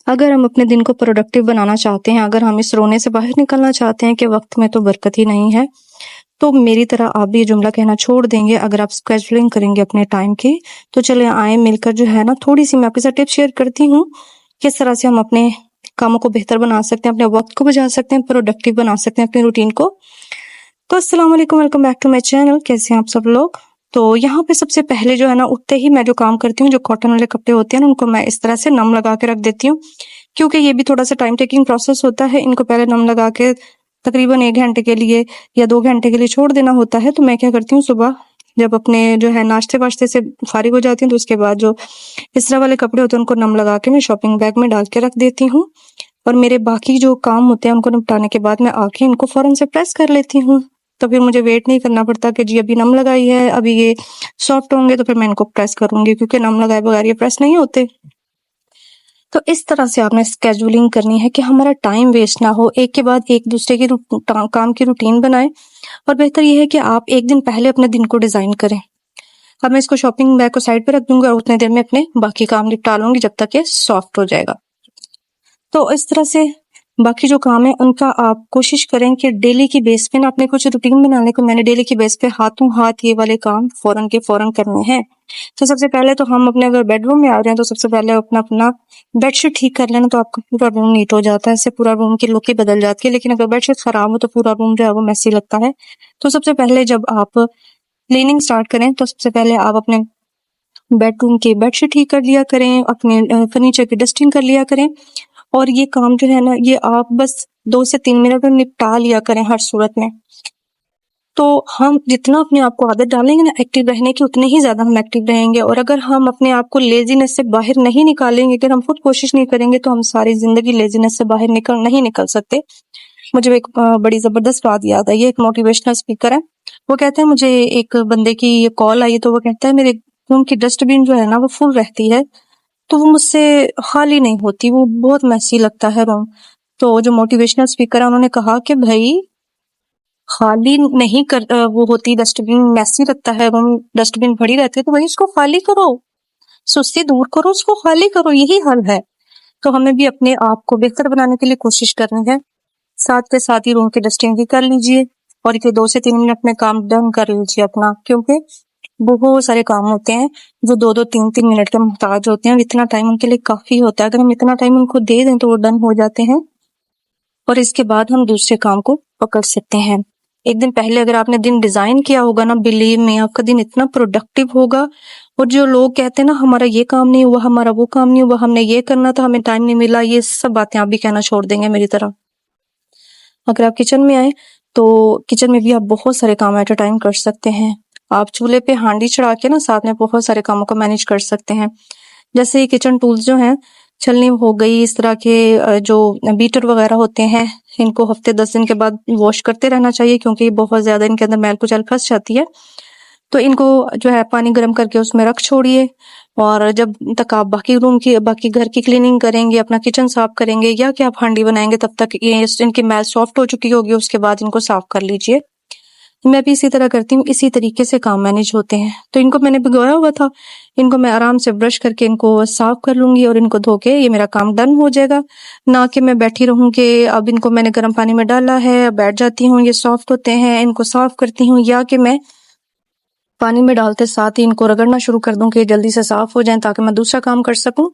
अगर हम अपने दिन को प्रोडक्टिव बनाना चाहते हैं, अगर हम इस रोने से बाहर निकलना चाहते हैं कि वक्त में तो बरकत ही नहीं है, तो मेरी तरह आप भी ये जुमला कहना छोड़ देंगे अगर आप स्केजुलिंग करेंगे अपने टाइम की। तो चले आए मिलकर जो है ना, थोड़ी सी मैं आपके साथ टिप्स शेयर करती हूँ किस तरह से हम अपने कामों को बेहतर बना सकते हैं, अपने वक्त को बचा सकते हैं, प्रोडक्टिव बना सकते हैं अपने रूटीन को। तो अस्सलाम वालेकुम, welcome back to my channel. कैसे हैं आप सब लोग? तो यहाँ पे सबसे पहले जो है ना, उठते ही मैं जो काम करती हूँ, जो कॉटन वाले कपड़े होते हैं ना, उनको मैं इस तरह से नम लगा के रख देती हूँ, क्योंकि ये भी थोड़ा सा टाइम टेकिंग प्रोसेस होता है। इनको पहले नम लगा के तकरीबन 1 घंटे के लिए या 2 घंटे के लिए छोड़ देना होता है। तो मैं क्या करती हूँ, सुबह जब अपने जो है नाश्ते वाश्ते से फारिग हो जाती हूँ, तो उसके बाद जो इस तरह वाले कपड़े होते हैं उनको नम लगा के मैं शॉपिंग बैग में डाल के रख देती हूँ। और मेरे बाकी जो काम होते हैं उनको निपटाने के बाद मैं आके इनको फौरन से प्रेस कर लेती हूँ। तो फिर मुझे वेट नहीं करना पड़ता कि जी अभी नम लगाई है, अभी ये सॉफ्ट होंगे तो फिर मैं इनको प्रेस करूंगी, क्योंकि नम लगाए बगैर ये प्रेस नहीं होते। तो इस तरह से आपने स्केजुलिंग करनी है कि हमारा टाइम वेस्ट ना हो, एक के बाद एक दूसरे की काम की रूटीन बनाए। और बेहतर यह है कि आप एक दिन पहले अपने दिन को डिजाइन करें। अब मैं इसको शॉपिंग बैग को साइड पे रख दूंगी और उतने देर में अपने बाकी काम निपटा लूंगी जब तक ये सॉफ्ट हो जाएगा। तो इस तरह से बाकी जो काम है उनका आप कोशिश करें कि डेली की बेस पे ना अपने कुछ रूटीन बनाने को, मैंने डेली की बेस पे हाथों हाथ ये वाले काम फौरन के फौरन करने हैं। तो सबसे पहले तो हम अपने अगर बेडरूम में आ रहे हैं तो सबसे पहले अपना अपना बेडशीट ठीक कर लेना, तो आपका पूरा रूम नीट हो जाता है, इससे पूरा रूम की लुक ही बदल जाती है। लेकिन अगर बेडशीट खराब हो तो पूरा रूम जो है वो मैसी लगता है। तो सबसे पहले जब आप क्लीनिंग स्टार्ट करें तो सबसे पहले आप अपने बेडरूम की बेडशीट ठीक कर लिया करें, अपने फर्नीचर की डस्टिंग कर लिया करें। और ये काम जो है ना, ये आप बस 2 से 3 मिनट में निपटा लिया करें हर सूरत में। तो हम जितना अपने आप को आदत डालेंगे ना एक्टिव रहने की, उतने ही ज्यादा हम एक्टिव रहेंगे। और अगर हम अपने आप को लेजीनेस से बाहर नहीं निकालेंगे, अगर हम खुद कोशिश नहीं करेंगे, तो हम सारी जिंदगी लेजीनेस से बाहर नहीं निकल सकते। मुझे एक बड़ी जबरदस्त बात याद आई है। एक मोटिवेशनल स्पीकर है, वो कहते हैं, मुझे एक बंदे की कॉल आई तो वो कहता है मेरे रूम की डस्टबिन जो है ना वो फुल रहती है, तो वो मुझसे खाली नहीं होती, वो बहुत मैसी लगता है रूम। तो जो मोटिवेशनल स्पीकर है उन्होंने कहा कि भाई खाली नहीं कर वो होती डस्टबिन, मैसी लगता है रूम, डस्टबिन भरी रहती है, तो भाई उसको खाली करो, सुस्ती दूर करो, उसको खाली करो, यही हल है। तो हमें भी अपने आप को बेहतर बनाने के लिए कोशिश करनी है। साथ के साथ ही रूम की डस्टिंग भी कर लीजिए और ये 2 से 3 मिनट में काम डन कर लीजिए अपना, क्योंकि बहुत सारे काम होते हैं जो 2-2 3-3 मिनट के मोहताज होते हैं। इतना टाइम उनके लिए काफी होता है। अगर हम इतना टाइम उनको दे दें तो वो डन हो जाते हैं और इसके बाद हम दूसरे काम को पकड़ सकते हैं। एक दिन पहले अगर आपने दिन डिजाइन किया होगा ना, बिलीव में आपका दिन इतना प्रोडक्टिव होगा। और जो लोग कहते हैं ना हमारा ये काम नहीं हुआ, हमारा वो काम नहीं हुआ, हमने ये करना था, हमें टाइम नहीं मिला, ये सब बातें आप भी कहना छोड़ देंगे मेरी तरह। अगर आप किचन में आए तो किचन में भी आप बहुत सारे काम एट अ टाइम कर सकते हैं। आप चूल्हे पे हांडी चढ़ा के ना साथ में बहुत सारे कामों को मैनेज कर सकते हैं। जैसे किचन टूल्स जो हैं, छलनी हो गई, इस तरह के जो बीटर वगैरह होते हैं, इनको हफ्ते 10 दिन के बाद वॉश करते रहना चाहिए, क्योंकि बहुत ज्यादा इनके अंदर मैल कुचैल फंस जाती है। तो इनको जो है पानी गर्म करके उसमें रख छोड़िए, और जब तक आप बाकी घर की क्लीनिंग करेंगे, अपना किचन साफ करेंगे या कि आप हांडी बनाएंगे, तब तक ये इनकी मैल सॉफ्ट हो चुकी होगी, उसके बाद इनको साफ कर लीजिए। मैं भी इसी तरह करती हूँ, इसी तरीके से काम मैनेज होते हैं। तो इनको मैंने भिगोया हुआ था, इनको मैं आराम से ब्रश करके इनको साफ कर लूंगी और इनको धो के ये मेरा काम डन हो जाएगा। ना कि मैं बैठी रहूं कि अब इनको मैंने गर्म पानी में डाला है, बैठ जाती हूँ, ये सॉफ्ट होते हैं, इनको साफ करती हूँ, या कि मैं पानी में डालते साथ ही इनको रगड़ना शुरू कर दूं कि जल्दी से साफ हो जाएं ताकि मैं दूसरा काम कर सकूं।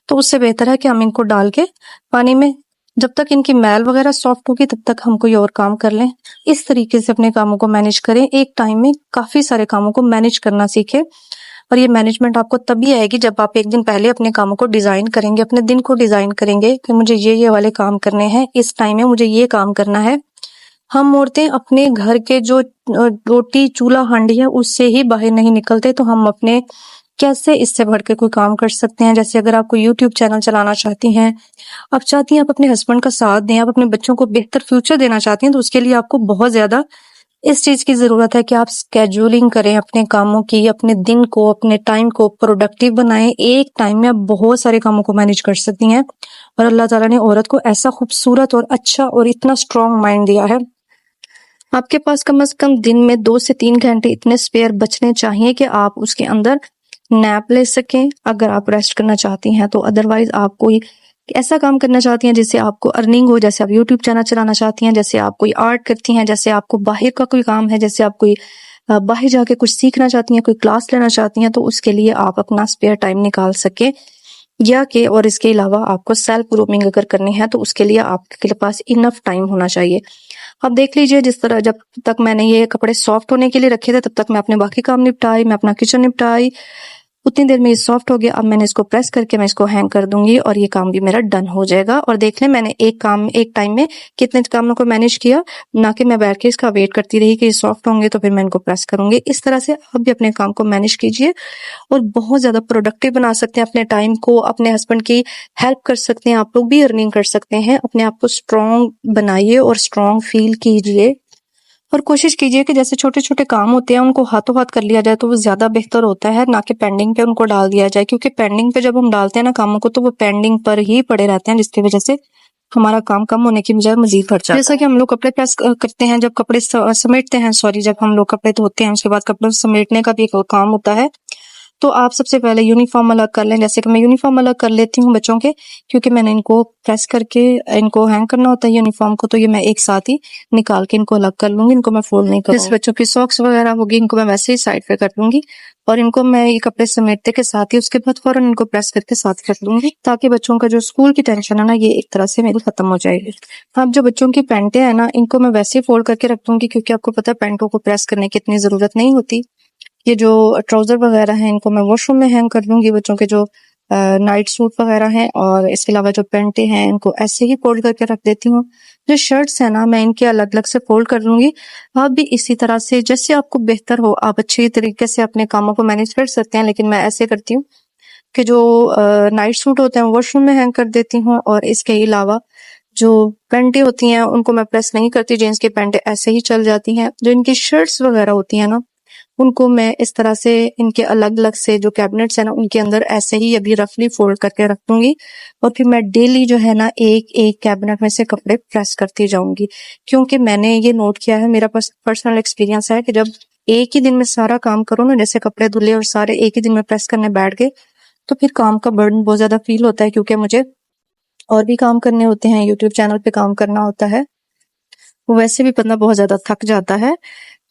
तो उससे बेहतर है कि हम इनको डाल के पानी में, जब तक इनकी मैल वगैरह सॉफ्ट होगी तब तक हम कोई और काम कर लें। इस तरीके से अपने कामों को मैनेज करें। एक टाइम में काफी सारे कामों को मैनेज करना सीखें, और ये मैनेजमेंट आपको तभी आएगी जब आप एक दिन पहले अपने कामों को डिजाइन करेंगे, अपने दिन को डिजाइन करेंगे कि मुझे ये वाले काम करने हैं, इस टाइम में मुझे ये काम करना है। हम औरतें अपने घर के जो रोटी चूल्हा हांडी है उससे ही बाहर नहीं निकलते, तो हम अपने कैसे इससे बढ़ के कोई काम कर सकते हैं। जैसे अगर आप कोई यूट्यूब चैनल चलाना चाहती हैं, आप चाहती हैं आप अपने हस्बैंड का साथ दें, आप अपने बच्चों को बेहतर फ्यूचर देना चाहती हैं, तो उसके लिए आपको बहुत ज्यादा इस चीज की जरूरत है कि आप स्केड्यूलिंग करें अपने कामों की, अपने दिन को, अपने टाइम को प्रोडक्टिव बनाएं। एक टाइम में आप बहुत सारे कामों को मैनेज कर सकती हैं, और अल्लाह ताला ने औरत को ऐसा खूबसूरत और अच्छा और इतना स्ट्रॉन्ग माइंड दिया है। आपके पास कम से कम दिन में 2 से 3 घंटे इतने स्पेयर बचने चाहिए कि आप उसके अंदर नैप ले सकें, अगर आप रेस्ट करना चाहती हैं तो। अदरवाइज आप कोई ऐसा काम करना चाहती हैं जिससे आपको अर्निंग हो, जैसे आप यूट्यूब चैनल चलाना चाहती हैं, जैसे आप कोई आर्ट करती हैं, जैसे आपको बाहर का कोई काम है, जैसे आप कोई बाहर जाके कुछ सीखना चाहती हैं, कोई क्लास लेना चाहती हैं, तो उसके लिए आप अपना स्पेयर टाइम निकाल सकें या कि और इसके अलावा आपको सेल्फ ग्रूमिंग अगर करनी है तो उसके लिए आपके पास इनफ टाइम होना चाहिए। अब देख लीजिए, जिस तरह जब तक मैंने ये कपड़े सॉफ्ट होने के लिए रखे थे तब तक मैं अपने बाकी काम निपटाई, मैं अपना किचन निपटाई, उतनी देर में ये सॉफ्ट हो गया। अब मैंने इसको प्रेस करके मैं इसको हैंग कर दूंगी और ये काम भी मेरा डन हो जाएगा। और देख लें मैंने एक टाइम में कितने कामों को मैनेज किया, ना कि मैं बैठ के इसका वेट करती रही कि ये सॉफ्ट होंगे तो फिर मैं इनको प्रेस करूंगी। इस तरह से आप भी अपने काम को मैनेज कीजिए और बहुत ज्यादा प्रोडक्टिव बना सकते हैं अपने टाइम को। अपने हस्बैंड की हेल्प कर सकते हैं, आप लोग भी अर्निंग कर सकते हैं। अपने आप को स्ट्रॉन्ग बनाइए और स्ट्रॉन्ग फील कीजिए और कोशिश कीजिए कि जैसे छोटे छोटे काम होते हैं उनको हाथों हाथ कर लिया जाए तो वो ज्यादा बेहतर होता है, ना कि पेंडिंग पे उनको डाल दिया जाए। क्योंकि पेंडिंग पे जब हम डालते हैं ना कामों को तो वो पेंडिंग पर ही पड़े रहते हैं, जिसकी वजह से हमारा काम कम होने की बजाय मजीद बढ़ जाता है। जैसा कि हम लोग कपड़े प्रेस करते हैं, जब कपड़े समेटते हैं, सॉरी, जब हम लोग कपड़े धोते हैं उसके बाद कपड़े समेटने का भी एक काम होता है। तो आप सबसे पहले यूनिफॉर्म अलग कर लें। जैसे कि मैं यूनिफॉर्म अलग कर लेती हूँ बच्चों के, क्योंकि मैंने इनको प्रेस करके इनको हैंग करना होता है यूनिफॉर्म को, तो ये मैं एक साथ ही निकाल के इनको अलग कर लूंगी, इनको मैं फोल्ड नहीं करूंगी। बच्चों की सॉक्स वगैरह होगी इनको मैं वैसे ही साइड पे कर लूंगी और इनको मैं ये कपड़े समेटते के साथ ही उसके बाद फौरन इनको प्रेस करके साथ रख लूंगी, ताकि बच्चों का जो स्कूल की टेंशन है ना ये एक तरह से मेरी खत्म हो जाएगी। अब जो बच्चों की पैंटें हैं ना इनको मैं वैसे ही फोल्ड करके रख दूंगी, क्योंकि आपको पता है पैंटों को प्रेस करने की इतनी जरूरत नहीं होती। ये जो ट्राउजर वगैरह हैं इनको मैं वॉशरूम में हैंग कर दूंगी, बच्चों के जो नाइट सूट वगैरह हैं, और इसके अलावा जो पैंटें हैं इनको ऐसे ही फोल्ड करके रख देती हूँ। जो शर्ट्स है ना मैं इनके अलग अलग से फोल्ड कर लूंगी। आप भी इसी तरह से जैसे आपको बेहतर हो आप अच्छी तरीके से अपने कामों को मैनेज कर सकते हैं, लेकिन मैं ऐसे करती हूँ कि जो नाइट सूट होते हैं वॉशरूम में हैंग कर देती हूँ, और इसके अलावा जो पैंटें होती हैं उनको मैं प्रेस नहीं करती, जीन्स की पैंटें ऐसे ही चल जाती हैं। जो इनकी शर्ट्स वगैरह होती हैं ना उनको मैं इस तरह से इनके अलग अलग से जो कैबिनेट्स है ना उनके अंदर ऐसे ही अभी रफली फोल्ड करके रख दूंगी, और फिर मैं डेली जो है ना एक एक कैबिनेट में से कपड़े प्रेस करती जाऊंगी। क्योंकि मैंने ये नोट किया है, मेरा पर्सनल एक्सपीरियंस है कि जब एक ही दिन में सारा काम करो ना, जैसे कपड़े धुले और सारे एक ही दिन में प्रेस करने बैठ गए, तो फिर काम का बर्डन बहुत ज्यादा फील होता है, क्योंकि मुझे और भी काम करने होते हैं, यूट्यूब चैनल पे काम करना होता है, वैसे भी बंदा बहुत ज्यादा थक जाता है।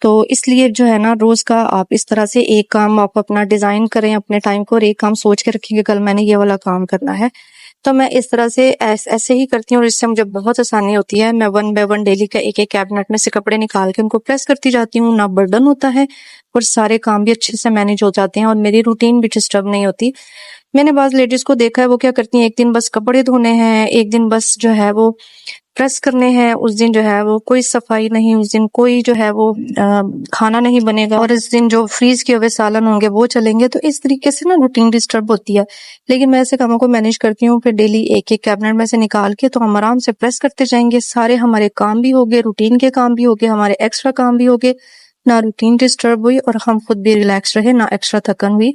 तो इसलिए जो है ना रोज का आप इस तरह से एक काम आप अपना डिजाइन करें अपने टाइम को, और एक काम सोच के रखेंगे कल मैंने ये वाला काम करना है। तो मैं इस तरह से ऐसे ही करती हूँ और इससे मुझे बहुत आसानी होती है। मैं 1 बाय 1 डेली का एक एक कैबिनेट में से कपड़े निकाल के उनको प्रेस करती जाती हूँ, ना बर्डन होता है और सारे काम भी अच्छे से मैनेज हो जाते हैं और मेरी रूटीन भी डिस्टर्ब नहीं होती। मैंने बाज लेडीज को देखा है वो क्या करती हैं, एक दिन बस कपड़े धोने हैं, एक दिन बस जो है वो प्रेस करने हैं, उस दिन जो है वो कोई सफाई नहीं, उस दिन कोई जो है वो खाना नहीं बनेगा, और इस दिन जो फ्रीज किए हुए सालन होंगे वो चलेंगे। तो इस तरीके से ना रूटीन डिस्टर्ब होती है। लेकिन मैं ऐसे कामों को मैनेज करती हूँ, फिर डेली एक एक कैबिनेट में से निकाल के तो हम आराम से प्रेस करते जाएंगे, सारे हमारे काम भी हो गए, रूटीन के काम भी हो गए, हमारे एक्स्ट्रा काम भी हो गए, ना रूटीन डिस्टर्ब हुई और हम खुद भी रिलैक्स रहे, ना एक्स्ट्रा थकन हुई।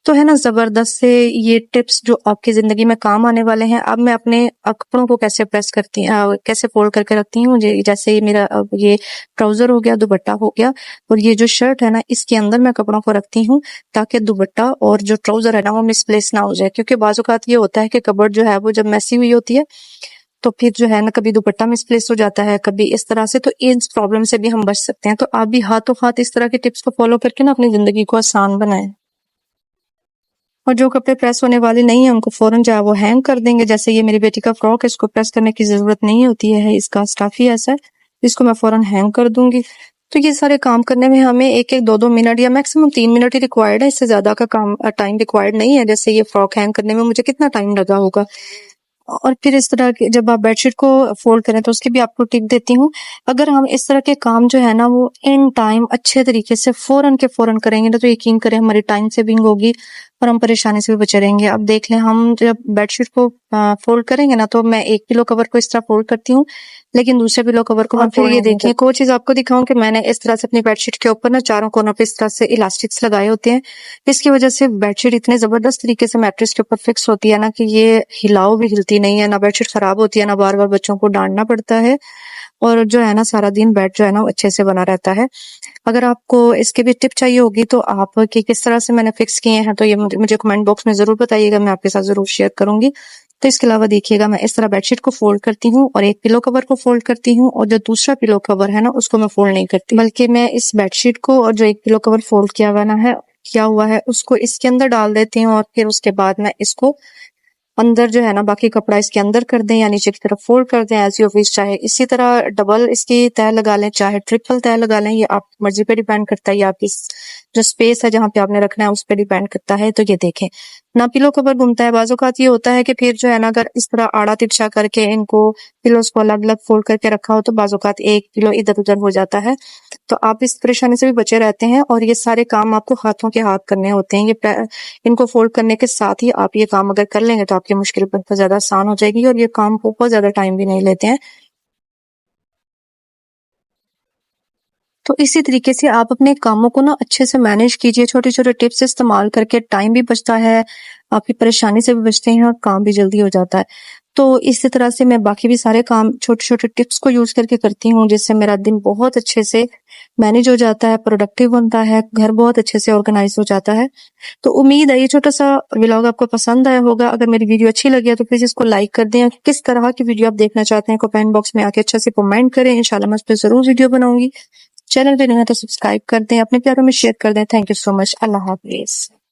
तो है ना जबरदस्त से ये टिप्स जो आपकी जिंदगी में काम आने वाले हैं। अब मैं अपने कपड़ों को कैसे प्रेस करती कैसे फोल्ड करके रखती हूँ, जैसे ये मेरा ये ट्राउजर हो गया, दुपट्टा हो गया, और ये जो शर्ट है ना इसके अंदर मैं कपड़ों को रखती हूँ ताकि दुपट्टा और जो ट्राउजर है ना वो मिसप्लेस ना हो जाए। क्योंकि बाज़ औक़ात ये होता है कि कबर्ड जो है वो जब मैसी हुई होती है तो फिर जो है ना कभी दुपट्टा मिसप्लेस हो जाता है, कभी इस तरह से, तो इस प्रॉब्लम से भी हम बच सकते हैं। तो आप भी हाथों हाथ इस तरह के टिप्स को फॉलो करके ना अपनी जिंदगी को आसान बनाएं। और जो कपड़े प्रेस होने वाले नहीं है उनको फौरन जो है वो हैंग कर देंगे। जैसे ये मेरी बेटी का फ्रॉक है, इसको प्रेस करने की जरूरत नहीं होती है, इसका स्टफ ही ऐसा है, इसको मैं फौरन हैंग कर दूंगी। तो ये सारे काम करने में हमें 1-1 2-2 मिनट या मैक्सिमम 3 मिनट ही रिक्वायर्ड है, इससे ज्यादा का काम टाइम रिक्वायर्ड नहीं है। जैसे ये फ्रॉक हैंग करने में मुझे कितना टाइम लगा होगा। और फिर इस तरह के जब आप बेडशीट को फोल्ड करें तो उसकी भी आपको टिप देती हूँ। अगर हम इस तरह के काम जो है ना वो इन टाइम अच्छे तरीके से फौरन के फौरन करेंगे ना, तो यकीन करें हमारी टाइम सेविंग होगी और हम परेशानी से भी बचे रहेंगे। अब देख लें, हम जब बेडशीट को फोल्ड करेंगे ना तो मैं एक पिलो कवर को इस तरह फोल्ड करती हूँ, लेकिन दूसरे पिलो कवर को, और फिर ये देखिए को चीज आपको दिखाऊं कि मैंने इस तरह से अपनी बेडशीट के ऊपर ना चारों कोनों पे इस तरह से इलास्टिक्स लगाए होते हैं। इसकी वजह से बेडशीट इतने जबरदस्त तरीके से मैट्रेस के ऊपर फिक्स होती है ना कि ये हिलाओ भी हिलती नहीं है, ना बेडशीट खराब होती है, ना बार बार बच्चों को डांटना पड़ता है, और जो है ना सारा दिन बेड जो है ना अच्छे से बना रहता है। अगर आपको इसके भी टिप चाहिए होगी तो आप कि किस तरह से मैंने फिक्स किए हैं तो ये मुझे कमेंट बॉक्स में जरूर बताइएगा, मैं आपके साथ जरूर शेयर करूंगी। तो इसके अलावा देखिएगा मैं इस तरह बेडशीट को फोल्ड करती हूँ और एक पिलो कवर को फोल्ड करती हूँ, और जो दूसरा पिलो कवर है ना उसको मैं फोल्ड नहीं करती, बल्कि मैं इस बेडशीट को और जो एक पिलो कवर फोल्ड किया हुआ है उसको इसके अंदर डाल देती हूँ, और फिर उसके बाद मैं इसको अंदर जो है ना बाकी कपड़ा इसके अंदर कर दें या नीचे की तरफ फोल्ड कर दें, एज यू विश। चाहे इसी तरह डबल इसकी तह लगा लें, चाहे ट्रिपल तह लगा लें, ये आप मर्जी पे डिपेंड करता है, या आपकी जो स्पेस है जहाँ पे आपने रखना है उस पर डिपेंड करता है। तो ये देखें ना पिलो कवर घूमता है। बाज़-औक़ात ये होता है कि फिर जो है ना अगर इस तरह आड़ा तिरछा करके इनको पिलोज को अलग अलग फोल्ड करके रखा हो तो बाज़-औक़ात एक पिलो इधर उधर हो जाता है। तो आप इस परेशानी से भी बचे रहते हैं, और ये सारे काम आपको हाथों के हाथ करने होते हैं। इनको फोल्ड करने के साथ ही आप ये काम अगर कर लेंगे तो आपकी मुश्किल बहुत ज्यादा आसान हो जाएगी, और ये काम बहुत ज्यादा टाइम भी नहीं लेते हैं। तो इसी तरीके से आप अपने कामों को ना अच्छे से मैनेज कीजिए, छोटे-छोटे टिप्स इस्तेमाल करके टाइम भी बचता है, आपकी परेशानी से भी बचते हैं और काम भी जल्दी हो जाता है। तो इसी तरह से मैं बाकी भी सारे काम छोटे-छोटे टिप्स को यूज़ करके करती हूँ, जिससे मेरा दिन बहुत अच्छे से मैनेज हो जाता है, प्रोडक्टिव बनता है, घर बहुत अच्छे से ऑर्गेनाइज़ हो जाता है। तो उम्मीद है ये छोटा-सा व्लॉग आपको पसंद आया होगा। अगर मेरी वीडियो अच्छी लगी है तो प्लीज़ इसको लाइक कर दें। किस तरह की वीडियो आप देखना चाहते हैं कमेंट बॉक्स में आके अच्छा से कमेंट करें, इंशाल्लाह मैं उस पे ज़रूर वीडियो बनाऊँगी। चैनल पे नए हैं तो सब्सक्राइब कर दें, अपने प्यारों में शेयर कर दें। Thank you so much. अल्लाह हाफ़िज़।